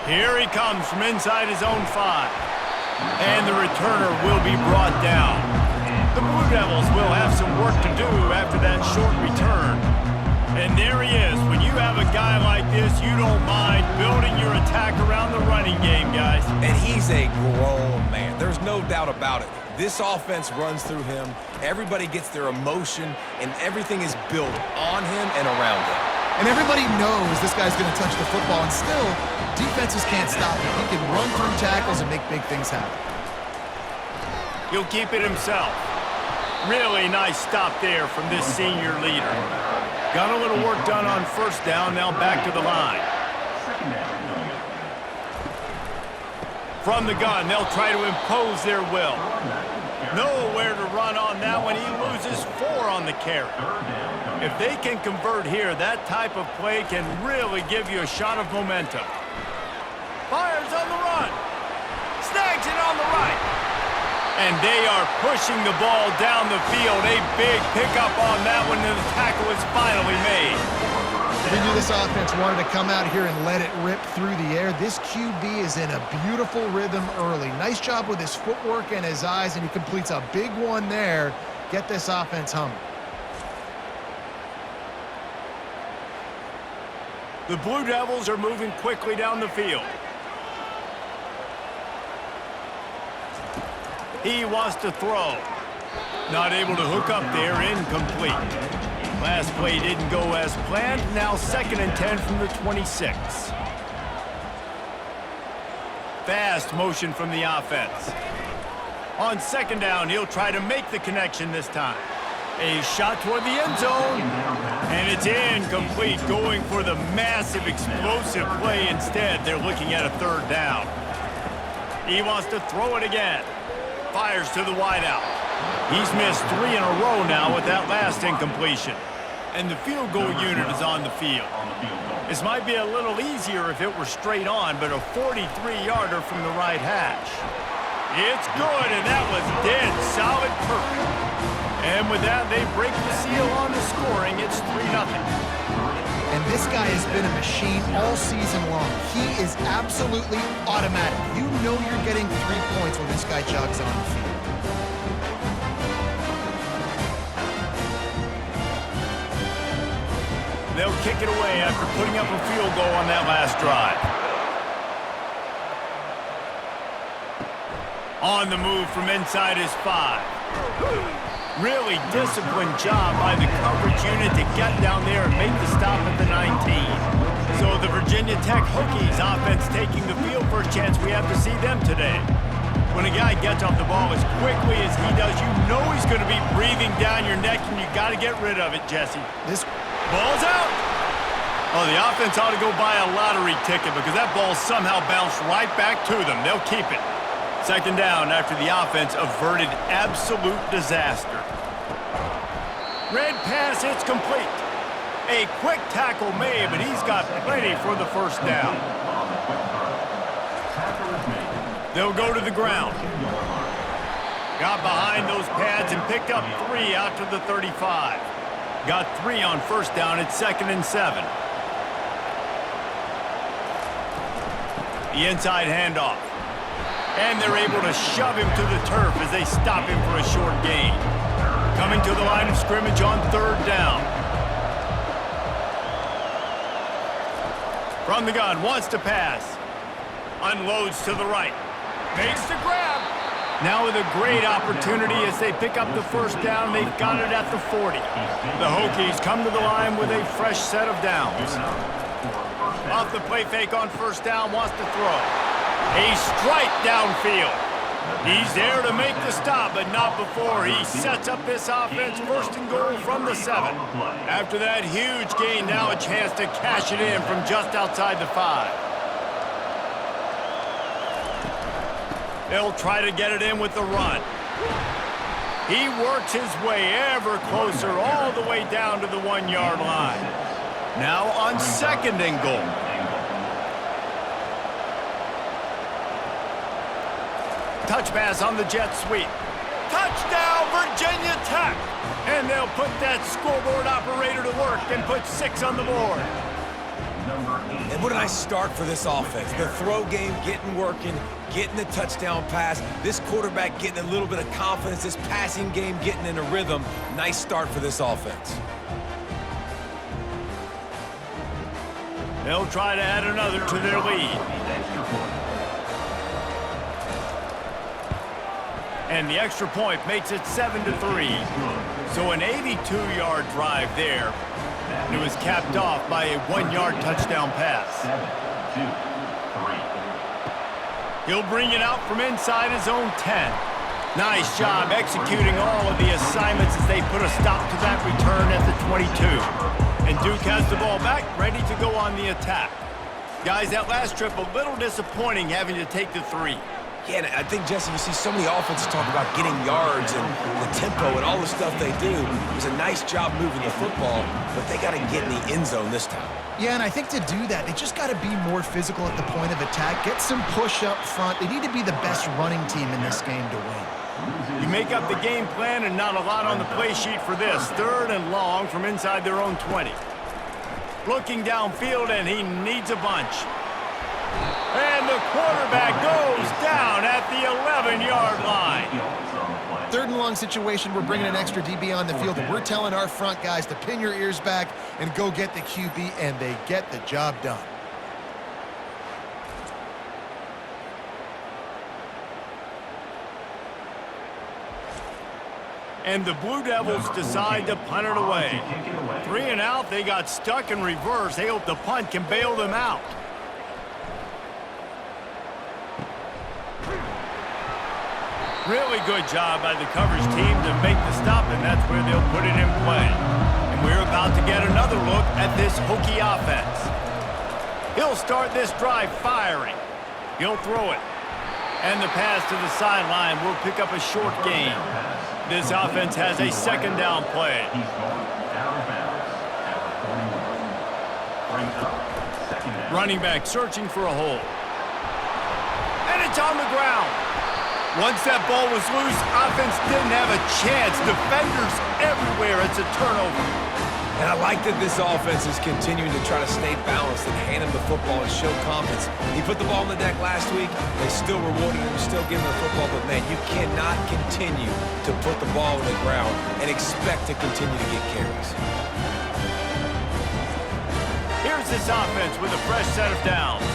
Here he comes from inside his own 5. And the returner will be brought down. The Blue Devils will have some work to do after that short return. And there he is. When you have a guy like this, you don't mind building your attack around the running game, guys. And he's a grown man. There's no doubt about it. This offense runs through him. Everybody gets their emotion, and everything is built on him and around him. And everybody knows this guy's going to touch the football, and still, defenses can't stop him. He can run through tackles and make big things happen. He'll keep it himself. Really nice stop there from this senior leader. Got a little work done on first down, now back to the line. From the gun, they'll try to impose their will. Nowhere to run on that one. He loses 4 on the carry. If they can convert here, that type of play can really give you a shot of momentum. Fires on the run. Snags it on the right. And they are pushing the ball down the field. A big pickup on that one, and the tackle is finally made. We knew this offense wanted to come out here and let it rip through the air. This QB is in a beautiful rhythm early. Nice job with his footwork and his eyes, and he completes a big one there. Get this offense humming. The Blue Devils are moving quickly down the field. He wants to throw. Not able to hook up there, incomplete. Last play didn't go as planned. Now 2nd and 10 from the 26. Fast motion from the offense. On 2nd down, he'll try to make the connection this time. A shot toward the end zone. And it's incomplete, going for the massive explosive play instead. They're looking at a 3rd down. He wants to throw it again. Fires to the wideout. He's missed 3 in a row now with that last incompletion. And the field goal unit is on the field. This might be a little easier if it were straight on, but a 43-yarder from the right hash. It's good, and that was dead solid perfect. And with that, they break the seal on the scoring. It's 3-0. And this guy has been a machine all season long. He is absolutely automatic. You know you're getting 3 points when this guy jogs on the field. They'll kick it away after putting up a field goal on that last drive. On the move from inside his 5. Really disciplined job by the coverage unit to get down there and make the stop at the 19. So the Virginia Tech Hokies offense taking the field. First chance we have to see them today. When a guy gets off the ball as quickly as he does, you know he's going to be breathing down your neck, and you got to get rid of it, Jesse. This ball's out. Oh, the offense ought to go buy a lottery ticket because that ball somehow bounced right back to them. They'll keep it. 2nd down after the offense averted absolute disaster. Red pass, it's complete. A quick tackle made, but he's got plenty for the 1st down. They'll go to the ground. Got behind those pads and picked up 3 out to the 35. Got 3 on 1st down at 2nd and 7. The inside handoff. And they're able to shove him to the turf as they stop him for a short gain. Coming to the line of scrimmage on 3rd down. From the gun, wants to pass. Unloads to the right. Makes the grab. Now with a great opportunity as they pick up the 1st down. They've got it at the 40. The Hokies come to the line with a fresh set of downs. Off the play fake on 1st down, wants to throw. A strike downfield. He's there to make the stop, but not before he sets up this offense 1st and goal from the 7. After that huge gain, now a chance to cash it in from just outside the 5. They'll try to get it in with the run. He works his way ever closer all the way down to the 1-yard line. Now on 2nd and goal. Touch pass on the jet sweep. Touchdown, Virginia Tech! And they'll put that scoreboard operator to work and put 6 on the board. And what a nice start for this offense. The throw game getting working, getting the touchdown pass. This quarterback getting a little bit of confidence. This passing game getting in a rhythm. Nice start for this offense. They'll try to add another to their lead. And the extra point makes it 7-3. So an 82-yard drive there. And it was capped off by a 1-yard touchdown pass. 7-3. He'll bring it out from inside his own 10. Nice job executing all of the assignments as they put a stop to that return at the 22. And Duke has the ball back, ready to go on the attack. Guys, that last trip a little disappointing having to take the 3. Yeah, and I think, Jesse, you see so many offenses talk about getting yards and the tempo and all the stuff they do. It was a nice job moving the football, but they got to get in the end zone this time. Yeah, and I think to do that, they just got to be more physical at the point of attack, get some push up front. They need to be the best running team in this game to win. You make up the game plan and not a lot on the play sheet for this. 3rd and long from inside their own 20. Looking downfield, and he needs a bunch. And the quarterback goes down at the 11-yard line. 3rd and long situation, we're bringing an extra DB on the field, and we're telling our front guys to pin your ears back and go get the QB, and they get the job done. And the Blue Devils decide to punt it away. 3 and out, they got stuck in reverse. They hope the punt can bail them out. Really good job by the coverage team to make the stop, and that's where they'll put it in play. And we're about to get another look at this Hokie offense. He'll start this drive firing. He'll throw it. And the pass to the sideline will pick up a short gain. This offense has a 2nd down play. Running back searching for a hole. And it's on the ground. Once that ball was loose, offense didn't have a chance. Defenders everywhere. It's a turnover. And I like that this offense is continuing to try to stay balanced and hand him the football and show confidence. He put the ball on the deck last week. They still rewarded him, still giving him the football. But, man, you cannot continue to put the ball on the ground and expect to continue to get carries. Here's this offense with a fresh set of downs.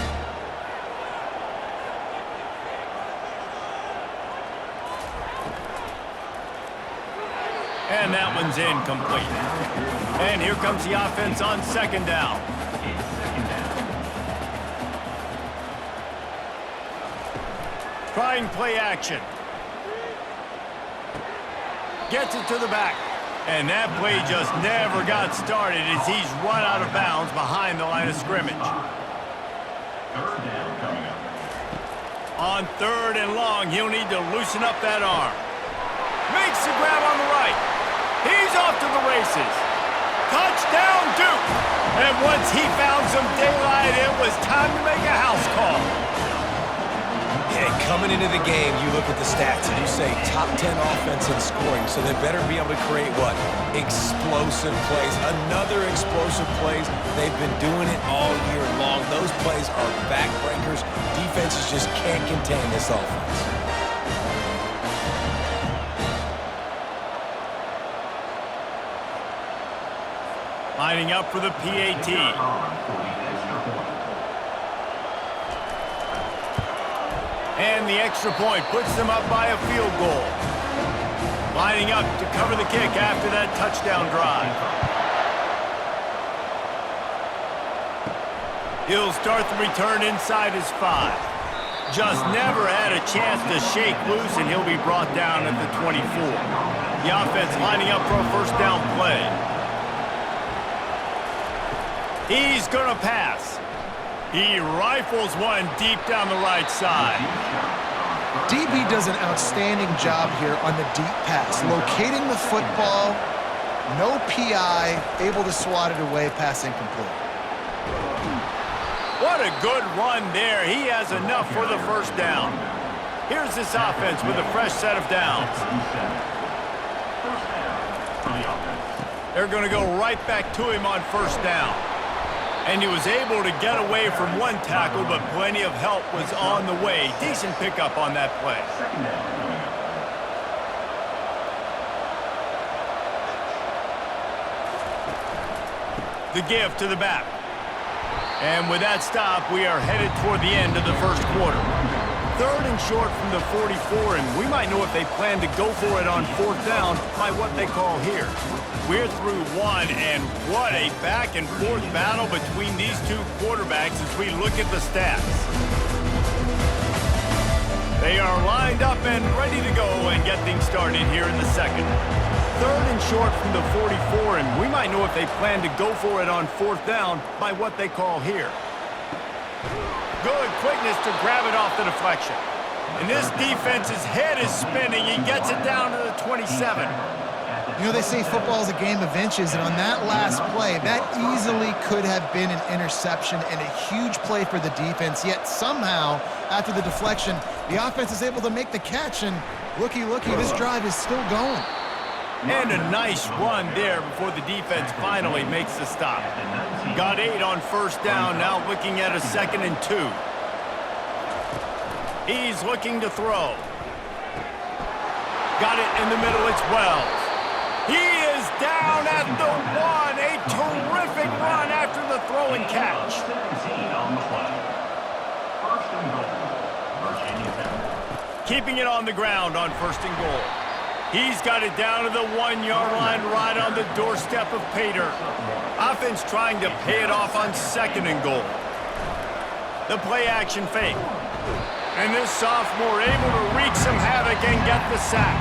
And that one's incomplete. And here comes the offense on 2nd down. Trying play action. Gets it to the back. And that play just never got started as he's run out of bounds behind the line of scrimmage. 3rd down coming up. On 3rd and long, he'll need to loosen up that arm. Makes the grab on the right. He's off to the races. Touchdown, Duke! And once he found some daylight, it was time to make a house call. Yeah, coming into the game, you look at the stats and you say top 10 offense in scoring, so they better be able to create what? Explosive plays. Another explosive plays. They've been doing it all year long. Those plays are backbreakers. Defenses just can't contain this offense. Lining up for the PAT. And the extra point puts them up by a field goal. Lining up to cover the kick after that touchdown drive. He'll start the return inside his 5. Just never had a chance to shake loose, and he'll be brought down at the 24. The offense lining up for a 1st down play. He's going to pass. He rifles one deep down the right side. DB does an outstanding job here on the deep pass. Locating the football, no PI, able to swat it away, pass incomplete. What a good run there. He has enough for the 1st down. Here's this offense with a fresh set of downs. They're going to go right back to him on 1st down. And he was able to get away from one tackle, but plenty of help was on the way. Decent pickup on that play. The give to the back. And with that stop, we are headed toward the end of the first quarter. 3rd and short from the 44, and we might know if they plan to go for it on 4th down by what they call here. We're through one, and what a back-and-forth battle between these two quarterbacks as we look at the stats. They are lined up and ready to go and get things started here in the second. 3rd and short from the 44, and we might know if they plan to go for it on 4th down by what they call here. Good quickness to grab it off the deflection. And this defense's head is spinning. He gets it down to the 27. You know, they say football is a game of inches, and on that last play, that easily could have been an interception and a huge play for the defense, yet somehow, after the deflection, the offense is able to make the catch, and looky, this drive is still going. And a nice run there before the defense finally makes the stop. Got 8 on 1st down, now looking at a 2nd and 2. He's looking to throw. Got it in the middle, it's Wells. He is down at the 1. A terrific run after the throw and catch. Keeping it on the ground on 1st and goal. He's got it down to the 1-yard line right on the doorstep of Pater. Offense trying to pay it off on 2nd and goal. The play-action fake. And this sophomore able to wreak some havoc and get the sack.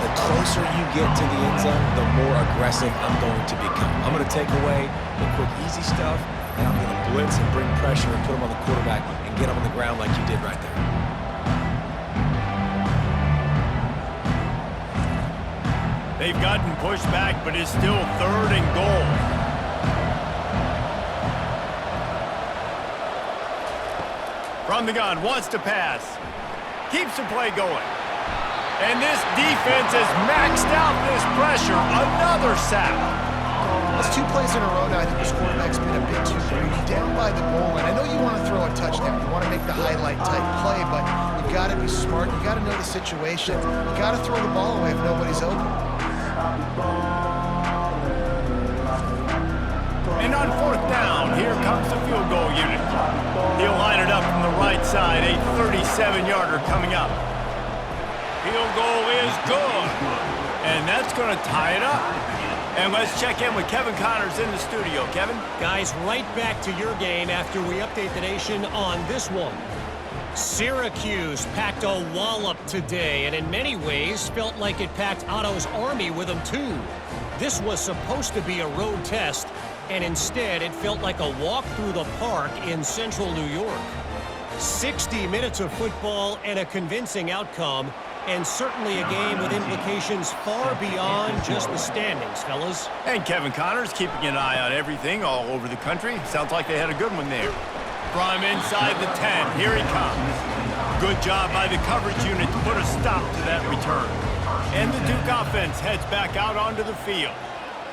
The closer you get to the end zone, the more aggressive I'm going to become. I'm going to take away the quick, easy stuff, and I'm going to blitz and bring pressure and put him on the quarterback and get him on the ground like you did right there. They've gotten pushed back, but it's still 3rd and goal. From the gun, wants to pass. Keeps the play going. And this defense has maxed out this pressure. Another sack. That's 2 plays in a row now. I think this quarterback's been a bit too greedy. Down by the goal line. I know you want to throw a touchdown. You want to make the highlight-type play, but you've got to be smart. You've got to know the situation. You've got to throw the ball away if nobody's open. And on 4th down, here comes the field goal unit. He'll line it up from the right side, a 37-yarder coming up. Field goal is good. And that's going to tie it up. And let's check in with Kevin Connors in the studio. Kevin? Guys, right back to your game after we update the nation on this one. Syracuse packed a wallop today, and in many ways felt like it packed Otto's Army with them too. This was supposed to be a road test, and instead it felt like a walk through the park in central New York. 60 minutes of football and a convincing outcome, and certainly a game with implications far beyond just the standings, fellas. And Kevin Connors keeping an eye on everything all over the country. Sounds like they had a good one there. From inside the 10, here he comes. Good job by the coverage unit to put a stop to that return. And the Duke offense heads back out onto the field.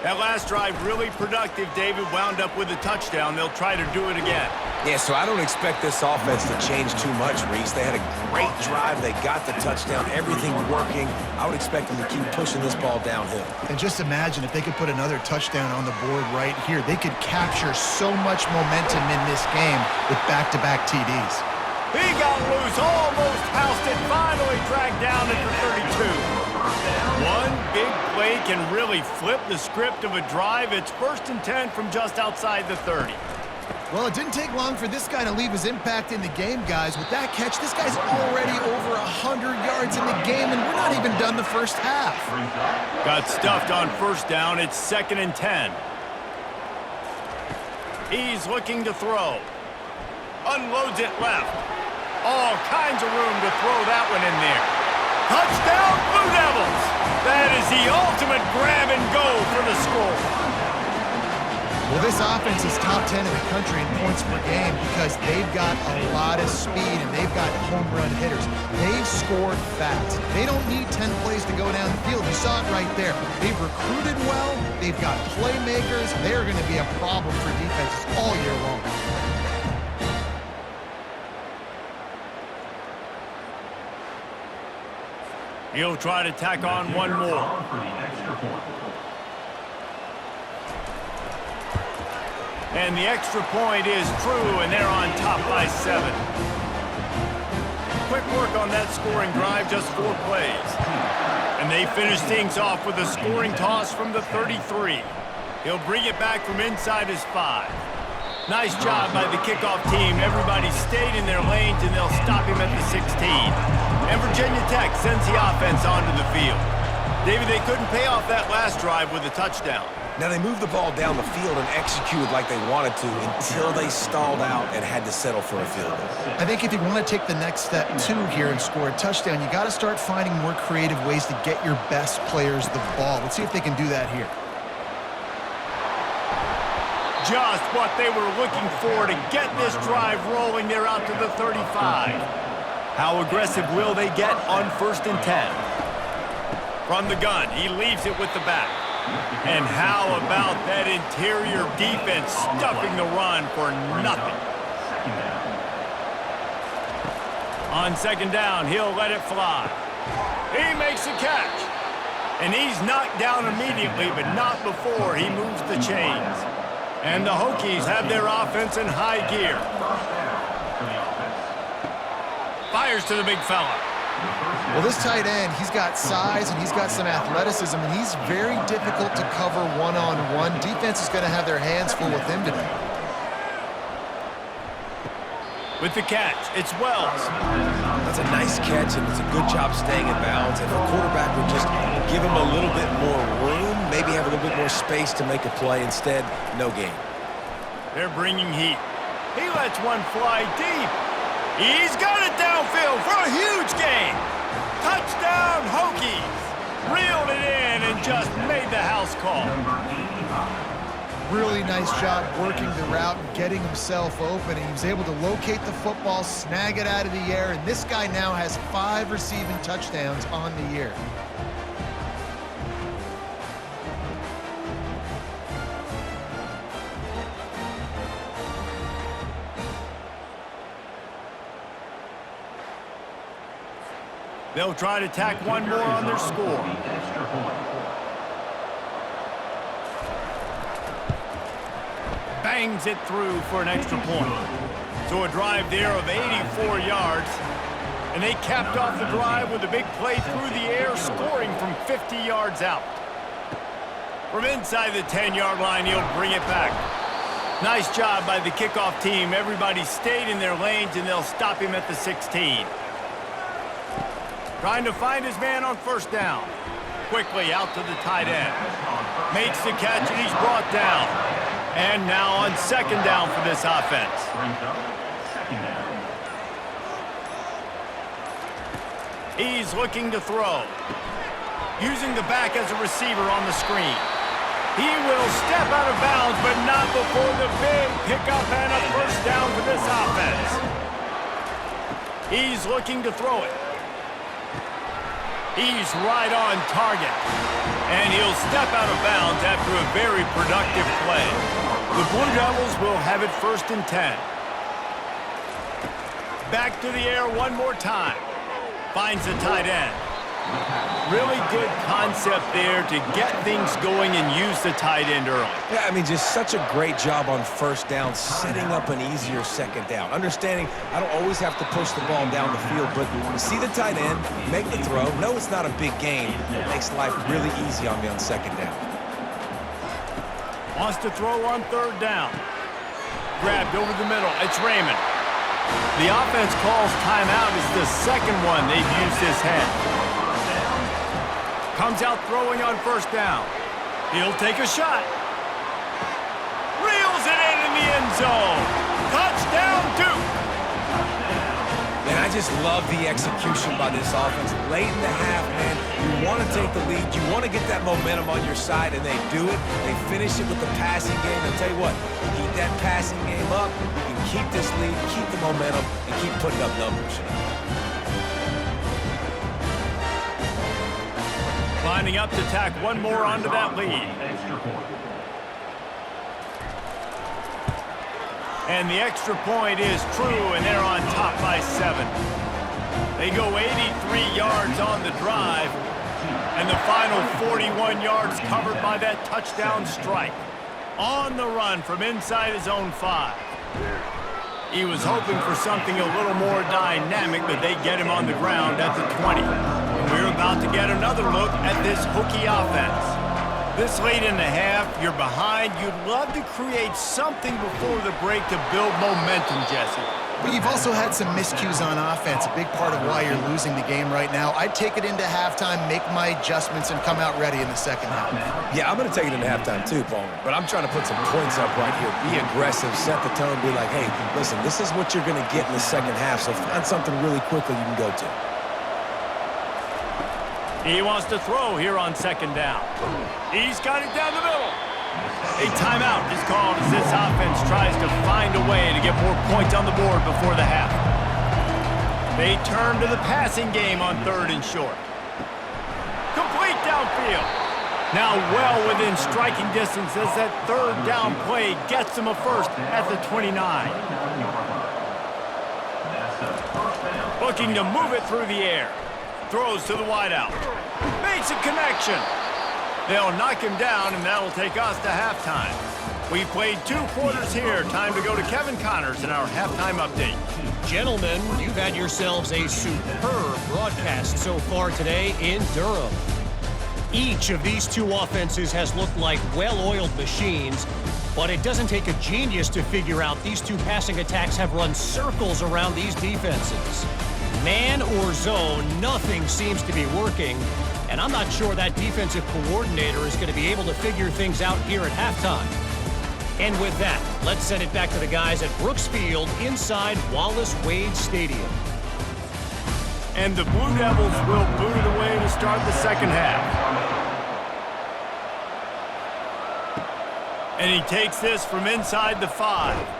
That last drive really productive. David wound up with a touchdown. They'll try to do it again. Yeah, so I don't expect this offense to change too much, Reese. They had a great drive. They got the touchdown. Everything working. I would expect them to keep pushing this ball downhill. And just imagine if they could put another touchdown on the board right here. They could capture so much momentum in this game with back-to-back TDs. He got loose, almost housed it, finally dragged down at the 32. One big play can really flip the script of a drive. It's 1st and 10 from just outside the 30. Well, it didn't take long for this guy to leave his impact in the game, guys. With that catch, this guy's already over 100 yards in the game, and we're not even done the first half. Got stuffed on 1st down. It's 2nd and 10. He's looking to throw. Unloads it left. All kinds of room to throw that one in there. Touchdown, Blue Devils! That is the ultimate grab and go for the score. Well, this offense is top 10 in the country in points per game because they've got a lot of speed and they've got home run hitters. They score fast. They don't need 10 plays to go down the field. You saw it right there. They've recruited well. They've got playmakers. They're going to be a problem for defenses all year He'll try to tack on one more. And the extra point is true, and they're on top by 7. Quick work on that scoring drive, just 4 plays. And they finish things off with a scoring toss from the 33. He'll bring it back from inside his 5. Nice job by the kickoff team. Everybody stayed in their lanes, and they'll stop him at the 16. And Virginia Tech sends the offense onto the field. David, they couldn't pay off that last drive with a touchdown. Now, they moved the ball down the field and executed like they wanted to until they stalled out and had to settle for a field goal. I think if you want to take the next step, too, here and score a touchdown, you got to start finding more creative ways to get your best players the ball. Let's see if they can do that here. Just what they were looking for to get this drive rolling. They're out to the 35. How aggressive will they get on 1st and 10? From the gun, he leaves it with the back. And how about that interior defense stuffing the run for nothing? On 2nd down, he'll let it fly. He makes a catch. And he's knocked down immediately, but not before he moves the chains. And the Hokies have their offense in high gear. Fires to the big fella. Well, this tight end, he's got size and he's got some athleticism, and he's very difficult to cover one-on-one. Defense is going to have their hands full with him today. With the catch, it's Wells. That's a nice catch, and it's a good job staying in bounds. If a quarterback would just give him a little bit more room, maybe have a little bit more space to make a play. Instead, no gain. They're bringing heat. He lets one fly deep. He's got it downfield for a huge gain. Touchdown, Hokies. Reeled it in and just made the house call. Really nice job working the route and getting himself open. He was able to locate the football, snag it out of the air, and this guy now has 5 receiving touchdowns on the year. They'll try to tack one more on their score. Bangs it through for an extra point. So a drive there of 84 yards. And they capped off the drive with a big play through the air, scoring from 50 yards out. From inside the 10-yard line, he'll bring it back. Nice job by the kickoff team. Everybody stayed in their lanes, and they'll stop him at the 16. Trying to find his man on 1st down. Quickly out to the tight end. Makes the catch, and he's brought down. And now on 2nd down for this offense. He's looking to throw. Using the back as a receiver on the screen. He will step out of bounds, but not before the big pickup and a 1st down for this offense. He's looking to throw it. He's right on target. And he'll step out of bounds after a very productive play. The Blue Devils will have it 1st and 10. Back to the air one more time. Finds the tight end. Really good concept there to get things going and use the tight end early. Yeah, I mean, just such a great job on 1st down, setting up an easier 2nd down. Understanding I don't always have to push the ball down the field, but you see the tight end, make the throw. No, it's not a big gain. It makes life really easy on me on 2nd down. Wants to throw on 3rd down. Grabbed over the middle. It's Raymond. The offense calls timeout. It's the 2nd one they've used this half. Comes out throwing on 1st down. He'll take a shot. Reels it in the end zone. Touchdown, Duke. And I just love the execution by this offense. Late in the half, man, you want to take the lead. You want to get that momentum on your side, and they do it. They finish it with the passing game. I'll tell you what, keep that passing game up. You can keep this lead, keep the momentum, and keep putting up numbers. Lining up to tack one more onto that lead. And the extra point is true, and they're on top by 7. They go 83 yards on the drive, and the final 41 yards covered by that touchdown strike. On the run from inside his own 5. He was hoping for something a little more dynamic, but they get him on the ground at the 20. And we're about to get another look at this Hokie offense. This late in the half, you're behind. You'd love to create something before the break to build momentum, Jesse. But you've also had some miscues on offense, a big part of why you're losing the game right now. I'd take it into halftime, make my adjustments, and come out ready in the second half. Yeah, I'm going to take it into halftime too, Paul. But I'm trying to put some points up right here. Be aggressive, set the tone, be like, hey, listen, this is what you're going to get in the second half, so find something really quickly you can go to. He wants to throw here on second down. He's got it down the middle. A timeout is called as this offense tries to find a way to get more points on the board before the half. They turn to the passing game on 3rd and short. Complete downfield. Now well within striking distance as that 3rd down play gets them a first at the 29. Looking to move it through the air. Throws to the wideout. Makes a connection. They'll knock him down, and that'll take us to halftime. We've played 2 quarters here. Time to go to Kevin Connors in our halftime update. Gentlemen, you've had yourselves a superb broadcast so far today in Durham. Each of these 2 offenses has looked like well-oiled machines, but it doesn't take a genius to figure out these 2 passing attacks have run circles around these defenses. Man or zone, nothing seems to be working, and I'm not sure that defensive coordinator is going to be able to figure things out here at halftime. And with that, let's send it back to the guys at Brooks Field inside Wallace Wade Stadium. And the Blue Devils will boot it away to start the second half. And he takes this from inside the 5.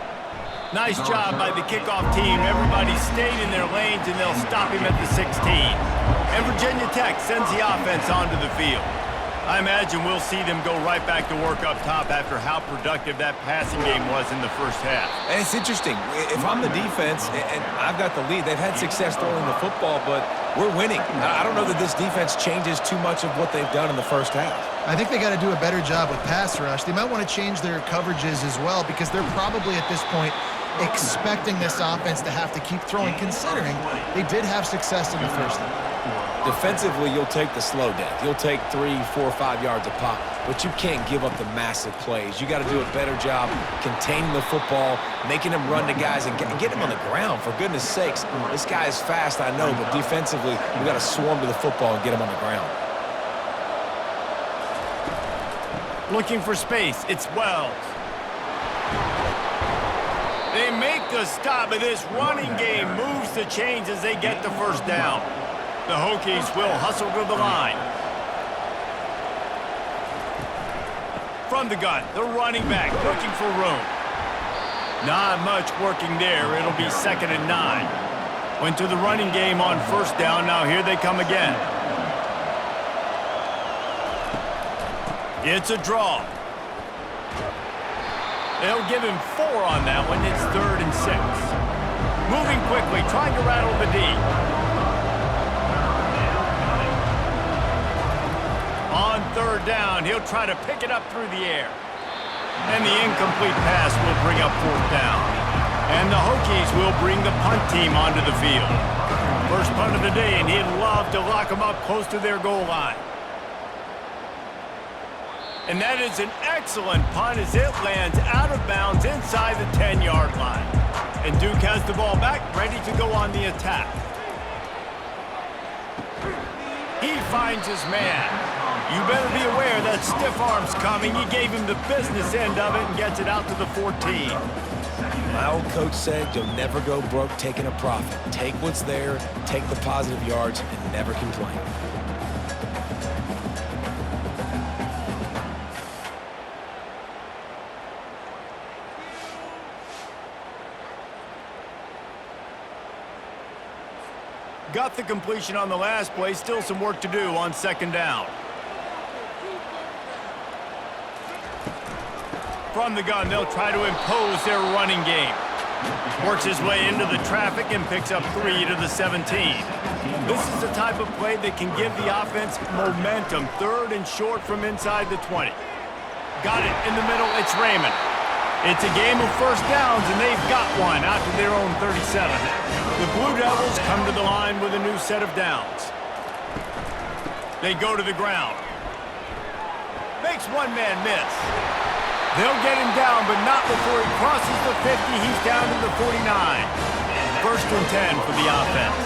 Nice job by the kickoff team. Everybody stayed in their lanes, and they'll stop him at the 16. And Virginia Tech sends the offense onto the field. I imagine we'll see them go right back to work up top after how productive that passing game was in the first half. And it's interesting. If I'm the defense and I've got the lead, they've had success throwing the football, but we're winning. I don't know that this defense changes too much of what they've done in the first half. I think they got to do a better job with pass rush. They might want to change their coverages as well, because they're probably at this point expecting this offense to have to keep throwing, considering they did have success in the first half. Defensively, you'll take the slow death. You'll take 3, 4, 5 yards a pop, but you can't give up the massive plays. You got to do a better job containing the football, making them run to guys, and get them on the ground, for goodness sakes. This guy is fast, I know, but defensively, we got to swarm to the football and get him on the ground. Looking for space, it's Wells. They make the stop, but this running game moves the chains as they get the first down. The Hokies will hustle to the line. From the gun, the running back looking for room. Not much working there. It'll be 2nd and 9. Went to the running game on first down. Now here they come again. It's a draw. They'll give him 4 on that one. It's 3rd and 6. Moving quickly, trying to rattle the D. On 3rd down, he'll try to pick it up through the air. And the incomplete pass will bring up 4th down. And the Hokies will bring the punt team onto the field. First punt of the day, and he'd love to lock them up close to their goal line. And that is an excellent punt as it lands out of bounds inside the 10-yard line. And Duke has the ball back, ready to go on the attack. He finds his man. You better be aware that stiff arm's coming. He gave him the business end of it and gets it out to the 14. My old coach said you'll never go broke taking a profit. Take what's there, take the positive yards, and never complain. Got the completion on the last play. Still some work to do on 2nd down. From the gun, they'll try to impose their running game. Works his way into the traffic and picks up 3 to the 17. This is the type of play that can give the offense momentum. 3rd and short from inside the 20. Got it in the middle. It's Raymond. It's a game of first downs, and they've got one out to their own 37. The Blue Devils come to the line with a new set of downs. They go to the ground. Makes one man miss. They'll get him down, but not before he crosses the 50. He's down to the 49. 1st and 10 for the offense.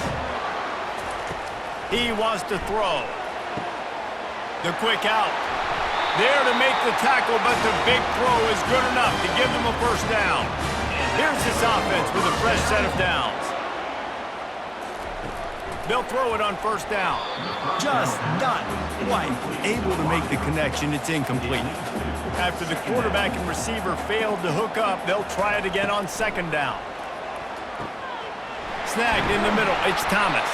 He wants to throw. The quick out. There to make the tackle, but the big throw is good enough to give them a first down. Here's this offense with a fresh set of downs. They'll throw it on first down. Just not quite able to make the connection. It's incomplete. After the quarterback and receiver failed to hook up, they'll try it again on 2nd down. Snagged in the middle. It's Thomas.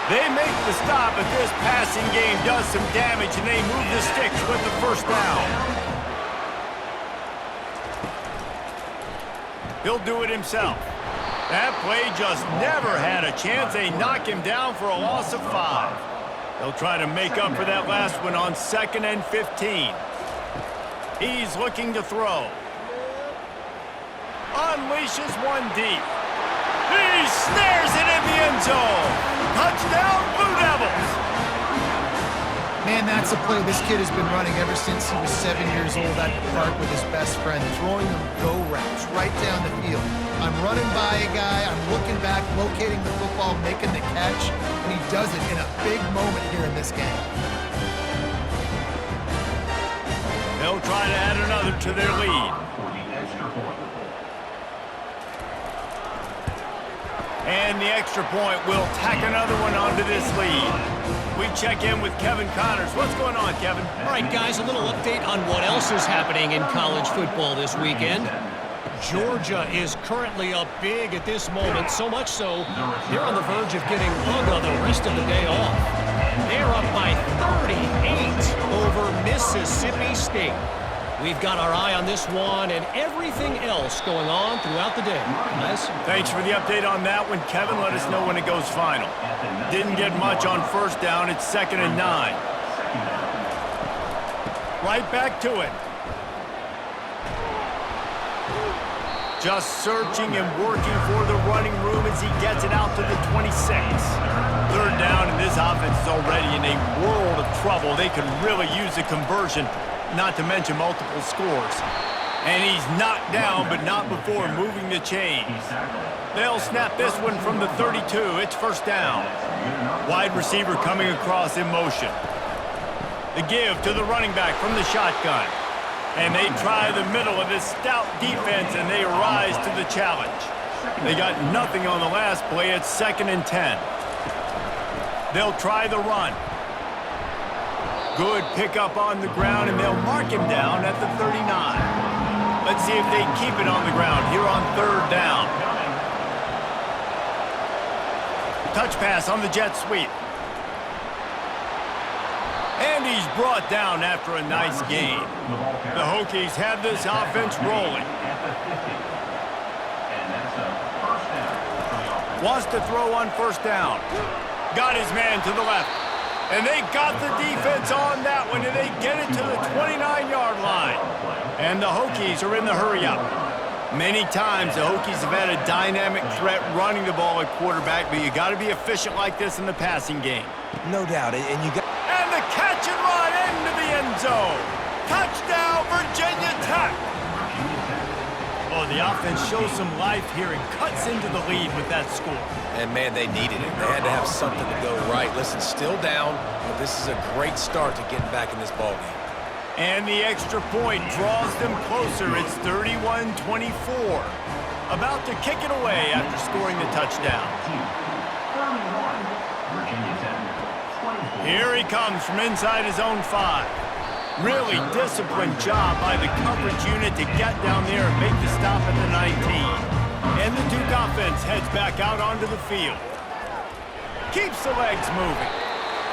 They make the stop, but this passing game does some damage, and they move the sticks with the first down. He'll do it himself. That play just never had a chance. They knock him down for a loss of 5. They'll try to make up for that last one on 2nd and 15. He's looking to throw. Unleashes one deep. He snares it in the end zone. Touchdown, Blue Devils. Man, that's a play this kid has been running ever since he was 7 years old at the park with his best friend, throwing them go routes right down the field. I'm running by a guy, I'm looking back, locating the football, making the catch, and he does it in a big moment here in this game. They'll try to add another to their lead. And the extra point will tack another one onto this lead. We check in with Kevin Connors. What's going on, Kevin? All right, guys, a little update on what else is happening in college football this weekend. Georgia is currently up big at this moment, so much so they're on the verge of getting Uga the rest of the day off. They're up by 38 over Mississippi State. We've got our eye on this one and everything else going on throughout the day. Guys? Thanks for the update on that one, Kevin. Let us know when it goes final. Didn't get much on first down. It's 2nd and 9. Right back to it. Just searching and working for the running room as he gets it out to the 26. 3rd down, and this offense is already in a world of trouble. They could really use a conversion, not to mention multiple scores. And he's knocked down, but not before moving the chains. They'll snap this one from the 32. It's first down. Wide receiver coming across in motion. The give to the running back from the shotgun. And they try the middle of this stout defense, and they rise to the challenge. They got nothing on the last play. It's 2nd and 10. They'll try the run. Good pickup on the ground, and they'll mark him down at the 39. Let's see if they keep it on the ground here on 3rd down. Touch pass on the jet sweep. And he's brought down after a nice gain. The Hokies have this offense rolling. Wants to throw on first down. Got his man to the left. And they got the defense on that one, and they get it to the 29-yard line. And the Hokies are in the hurry-up. Many times the Hokies have had a dynamic threat running the ball at quarterback, but you got to be efficient like this in the passing game. No doubt, and you got... And the catch and run into the end zone. Touchdown, Virginia Tech. Oh, the offense shows some life here and cuts into the lead with that score. And, man, they needed it. They had to have something to go right. Listen, still down, but this is a great start to getting back in this ballgame. And the extra point draws them closer. It's 31-24. About to kick it away after scoring the touchdown. Here he comes from inside his own 5. Really disciplined job by the coverage unit to get down there and make the stop at the 19. And the Duke offense heads back out onto the field. Keeps the legs moving.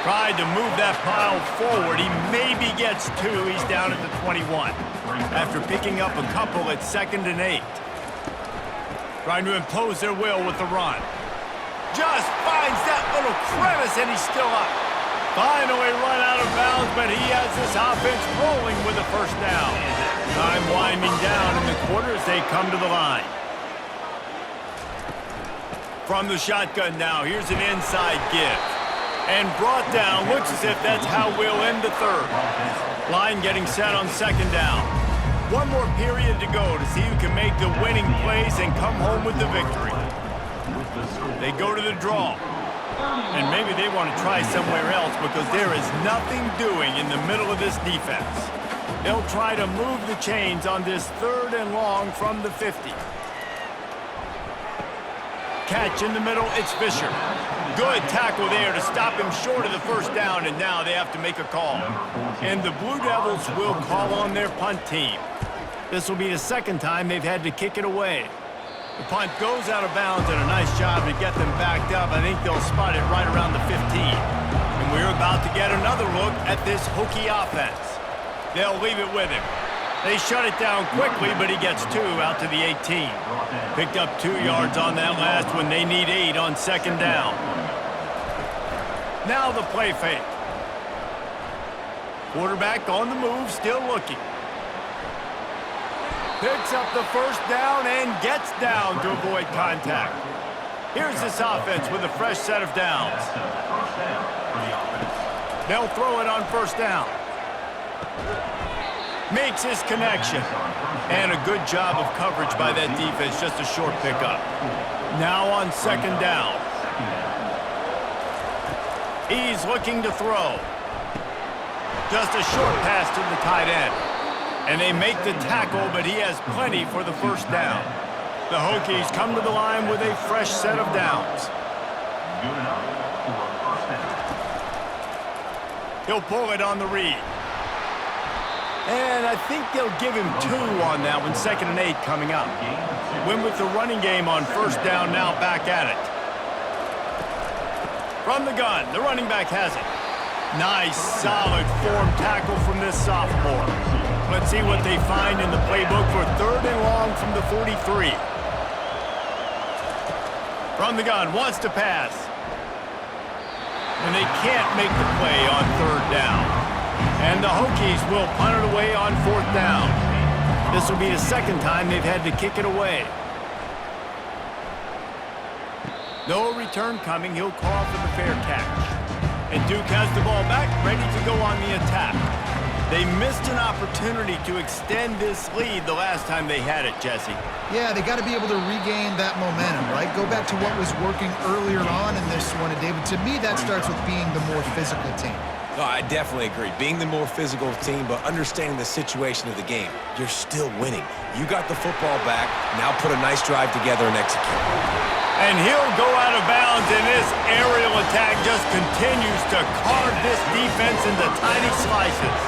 Tried to move that pile forward. He maybe gets 2. He's down at the 21. After picking up a couple at 2nd and 8. Trying to impose their will with the run. Just finds that little crevice, and he's still up. Finally run out of bounds, but he has this offense rolling with a first down. Time winding down in the quarter as they come to the line. From the shotgun now, here's an inside give. And brought down, looks as if that's how we'll end the third. Line getting set on second down. One more period to go to see who can make the winning plays and come home with the victory. They go to the draw. And maybe they want to try somewhere else because there is nothing doing in the middle of this defense. They'll try to move the chains on this 3rd and long from the 50. Catch in the middle, it's Fisher. Good tackle there to stop him short of the first down, and now they have to make a call. And the Blue Devils will call on their punt team. This will be the second time they've had to kick it away. The punt goes out of bounds, and a nice job to get them backed up. I think they'll spot it right around the 15. And we're about to get another look at this Hokie offense. They'll leave it with him. They shut it down quickly, but he gets 2 out to the 18. Picked up 2 yards on that last one. They need 8 on second down. Now the play fake. Quarterback on the move, still looking. Picks up the first down and gets down to avoid contact. Here's this offense with a fresh set of downs. They'll throw it on first down. Makes his connection. And a good job of coverage by that defense, just a short pickup. Now on second down. He's looking to throw. Just a short pass to the tight end. And they make the tackle, but he has plenty for the first down. The Hokies come to the line with a fresh set of downs. He'll pull it on the read. And I think they'll give him 2 on that one, 2nd and 8 coming up. Win with the running game on first down, now back at it. From the gun, the running back has it. Nice, solid form tackle from this sophomore. Let's see what they find in the playbook for 3rd and long from the 43. From the gun, wants to pass. And they can't make the play on 3rd down. And the Hokies will punt it away on 4th down. This will be the second time they've had to kick it away. No return coming. He'll call for the fair catch. And Duke has the ball back, ready to go on the attack. They missed an opportunity to extend this lead the last time they had it, Jesse. Yeah, they got to be able to regain that momentum, right? Go back to what was working earlier on in this one. And David, to me, that starts with being the more physical team. No, I definitely agree. Being the more physical team, but understanding the situation of the game. You're still winning. You got the football back. Now put a nice drive together and execute. And he'll go out of bounds, and this aerial attack just continues to carve this defense into tiny slices.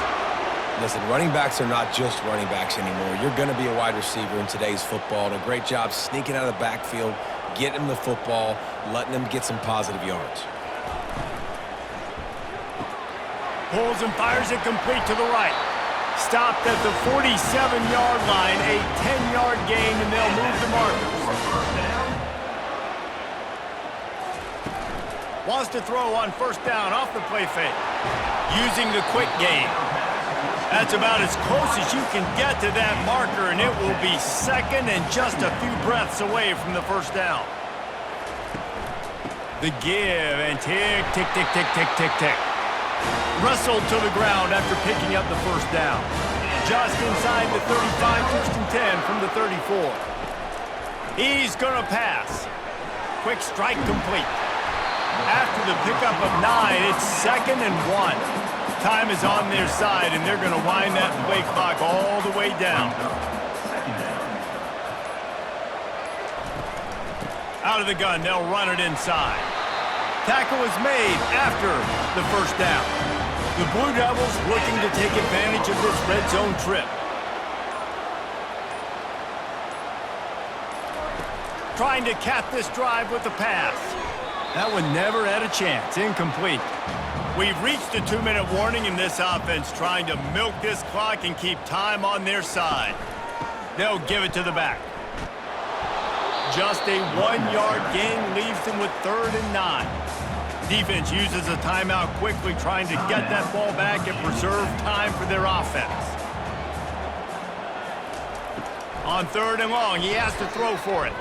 Listen, running backs are not just running backs anymore. You're going to be a wide receiver in today's football. And a great job sneaking out of the backfield, getting them the football, letting them get some positive yards. Pulls and fires it complete to the right. Stopped at the 47-yard line, a 10-yard gain, and they'll move the markers. Wants to throw on first down off the play fake. Using the quick game. That's about as close as you can get to that marker, and it will be second and just a few breaths away from the first down. The give, and tick, tick, tick, tick, tick, tick, tick. Wrestled to the ground after picking up the first down. Just inside the 35, 1st and 10 from the 34. He's going to pass. Quick strike complete. After the pickup of 9, it's 2nd and 1. Time is on their side, and they're going to wind that play clock all the way down. Out of the gun, they'll run it inside. Tackle is made after the first down. The Blue Devils looking to take advantage of this red zone trip. Trying to cap this drive with the pass. That one never had a chance. Incomplete. We've reached a 2-minute warning in this offense, trying to milk this clock and keep time on their side. They'll give it to the back. Just a 1-yard gain leaves them with 3rd and 9. Defense uses a timeout quickly, trying to get that ball back and preserve time for their offense. On 3rd and long, he has to throw for it.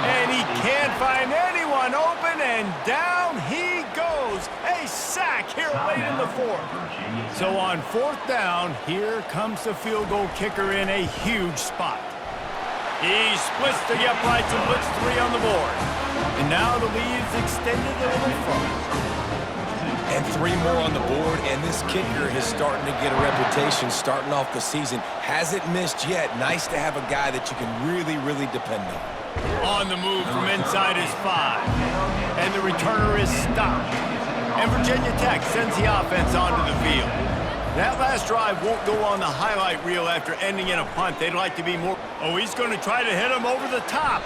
And he can't find anyone open, and down he goes. A sack here late in the 4th. So on 4th down, here comes the field goal kicker in a huge spot. He splits the uprights and puts 3 on the board. And now the lead's extended a little further. And 3 more on the board, and this kicker is starting to get a reputation starting off the season. Hasn't missed yet. Nice to have a guy that you can really, really depend on. On the move from inside his 5. And the returner is stopped. And Virginia Tech sends the offense onto the field. That last drive won't go on the highlight reel after ending in a punt. They'd like to be more... Oh, he's going to try to hit him over the top.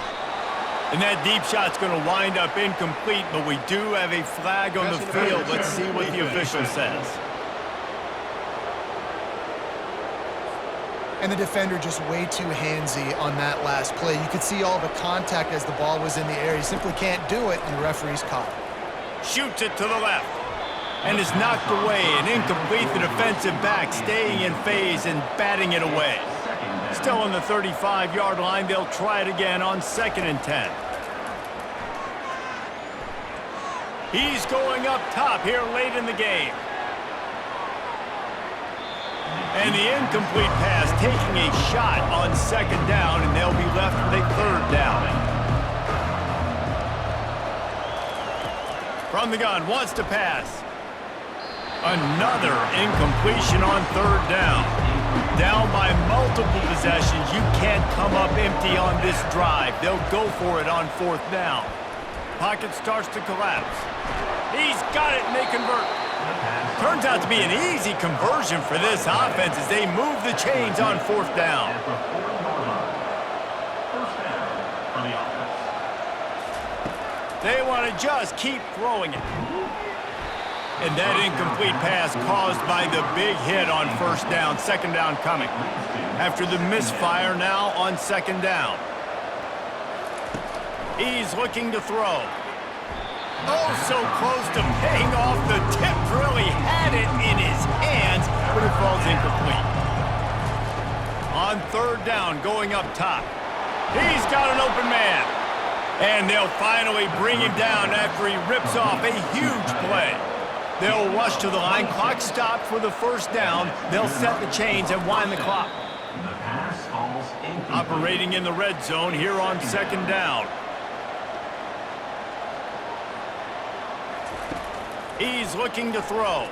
And that deep shot's going to wind up incomplete, but we do have a flag on the field. Let's see what the official says. And the defender just way too handsy on that last play. You could see all the contact as the ball was in the air. He simply can't do it, and the referee's caught it. Shoots it to the left. And is knocked away and incomplete. The defensive back staying in phase and batting it away. Still on the 35-yard line, they'll try it again on 2nd and 10. He's going up top here late in the game. And the incomplete pass taking a shot on 2nd down, and they'll be left with a 3rd down. From the gun, wants to pass. Another incompletion on 3rd down. Down by multiple possessions. You can't come up empty on this drive. They'll go for it on 4th down. Pocket starts to collapse. He's got it, and they convert. Turns out to be an easy conversion for this offense as they move the chains on 4th down. They want to just keep throwing it. And that incomplete pass caused by the big hit on 1st down, 2nd down coming. After the misfire now on 2nd down. He's looking to throw. Oh, so close to paying off. The tip really had it in his hands, but it falls incomplete. On 3rd down, going up top. He's got an open man. And they'll finally bring him down after he rips off a huge play. They'll rush to the line. Clock stopped for the 1st down. They'll set the chains and wind the clock. Operating in the red zone here on 2nd down. He's looking to throw.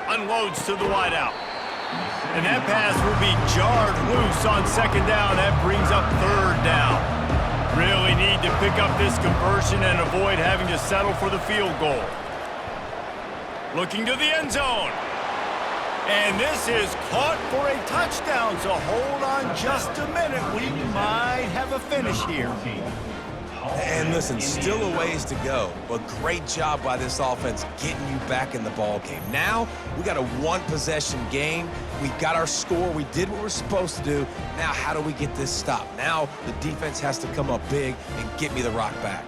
Unloads to the wideout. And that pass will be jarred loose on 2nd down. That brings up 3rd down. Really need to pick up this conversion and avoid having to settle for the field goal. Looking to the end zone. And this is caught for a touchdown, so hold on just a minute. We might have a finish here. And listen, still a ways to go, but great job by this offense getting you back in the ball game. Now, we got a 1-possession game. We got our score. We did what we're supposed to do. Now, how do we get this stopped? Now, the defense has to come up big and get me the rock back.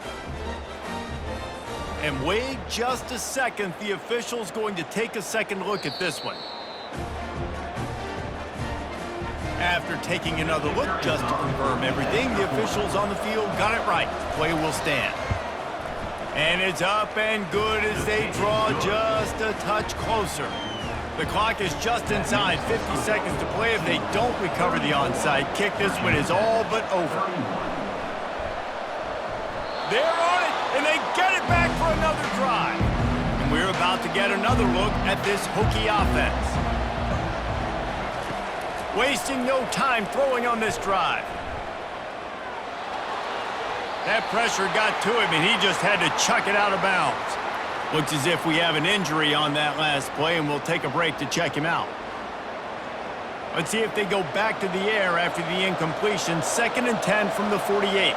And wait just a second. The official's going to take a second look at this one. After taking another look just to confirm everything, the officials on the field got it right. Play will stand. And it's up and good as they draw just a touch closer. The clock is just inside 50 seconds to play. If they don't recover the onside kick, this one is all but over. They're on it, and they get it back for another drive. And we're about to get another look at this Hokie offense. Wasting no time throwing on this drive. That pressure got to him, and he just had to chuck it out of bounds. Looks as if we have an injury on that last play, and we'll take a break to check him out. Let's see if they go back to the air after the incompletion. 2nd and 10 from the 48.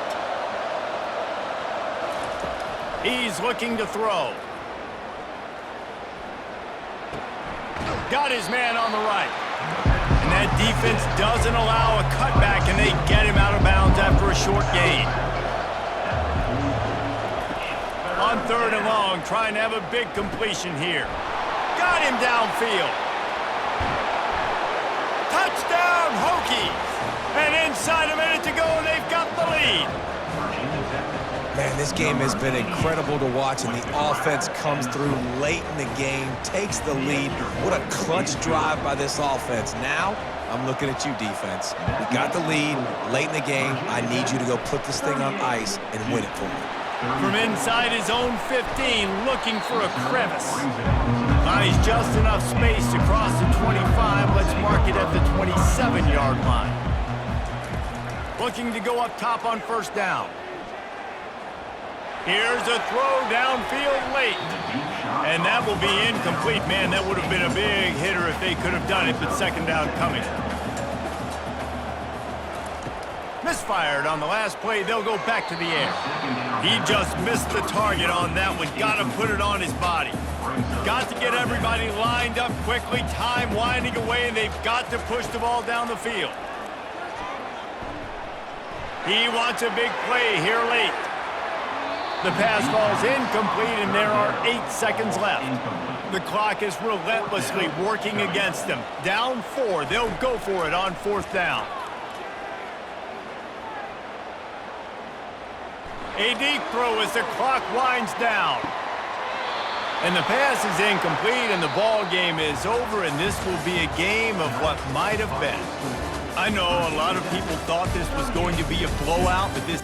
He's looking to throw. Got his man on the right. And that defense doesn't allow a cutback, and they get him out of bounds after On 3rd and long, trying to have a big completion here. Got him downfield. Touchdown, Hokies! And inside a minute to go, and they've got the lead. Man, this game has been incredible to watch, and the offense comes through late in the game, takes the lead. What a clutch drive by this offense. Now, I'm looking at you, defense. We got the lead late in the game. I need you to go put this thing on ice and win it for me. From inside his own 15, looking for a crevice. Finds just enough space to cross the 25. Let's mark it at the 27-yard line. Looking to go up top on 1st down. Here's a throw downfield late. And that will be incomplete. Man, that would have been a big hitter if they could have done it, but 2nd down coming. Misfired on the last play. They'll go back to the air. He just missed the target on that one. Got to put it on his body. Got to get everybody lined up quickly. Time winding away, and they've got to push the ball down the field. He wants a big play here late. The pass falls incomplete, and there are 8 seconds left. The clock is relentlessly working against them. Down 4. They'll go for it on 4th down. A deep throw as the clock winds down. And the pass is incomplete, and the ball game is over, and this will be a game of what might have been. I know a lot of people thought this was going to be a blowout, but this...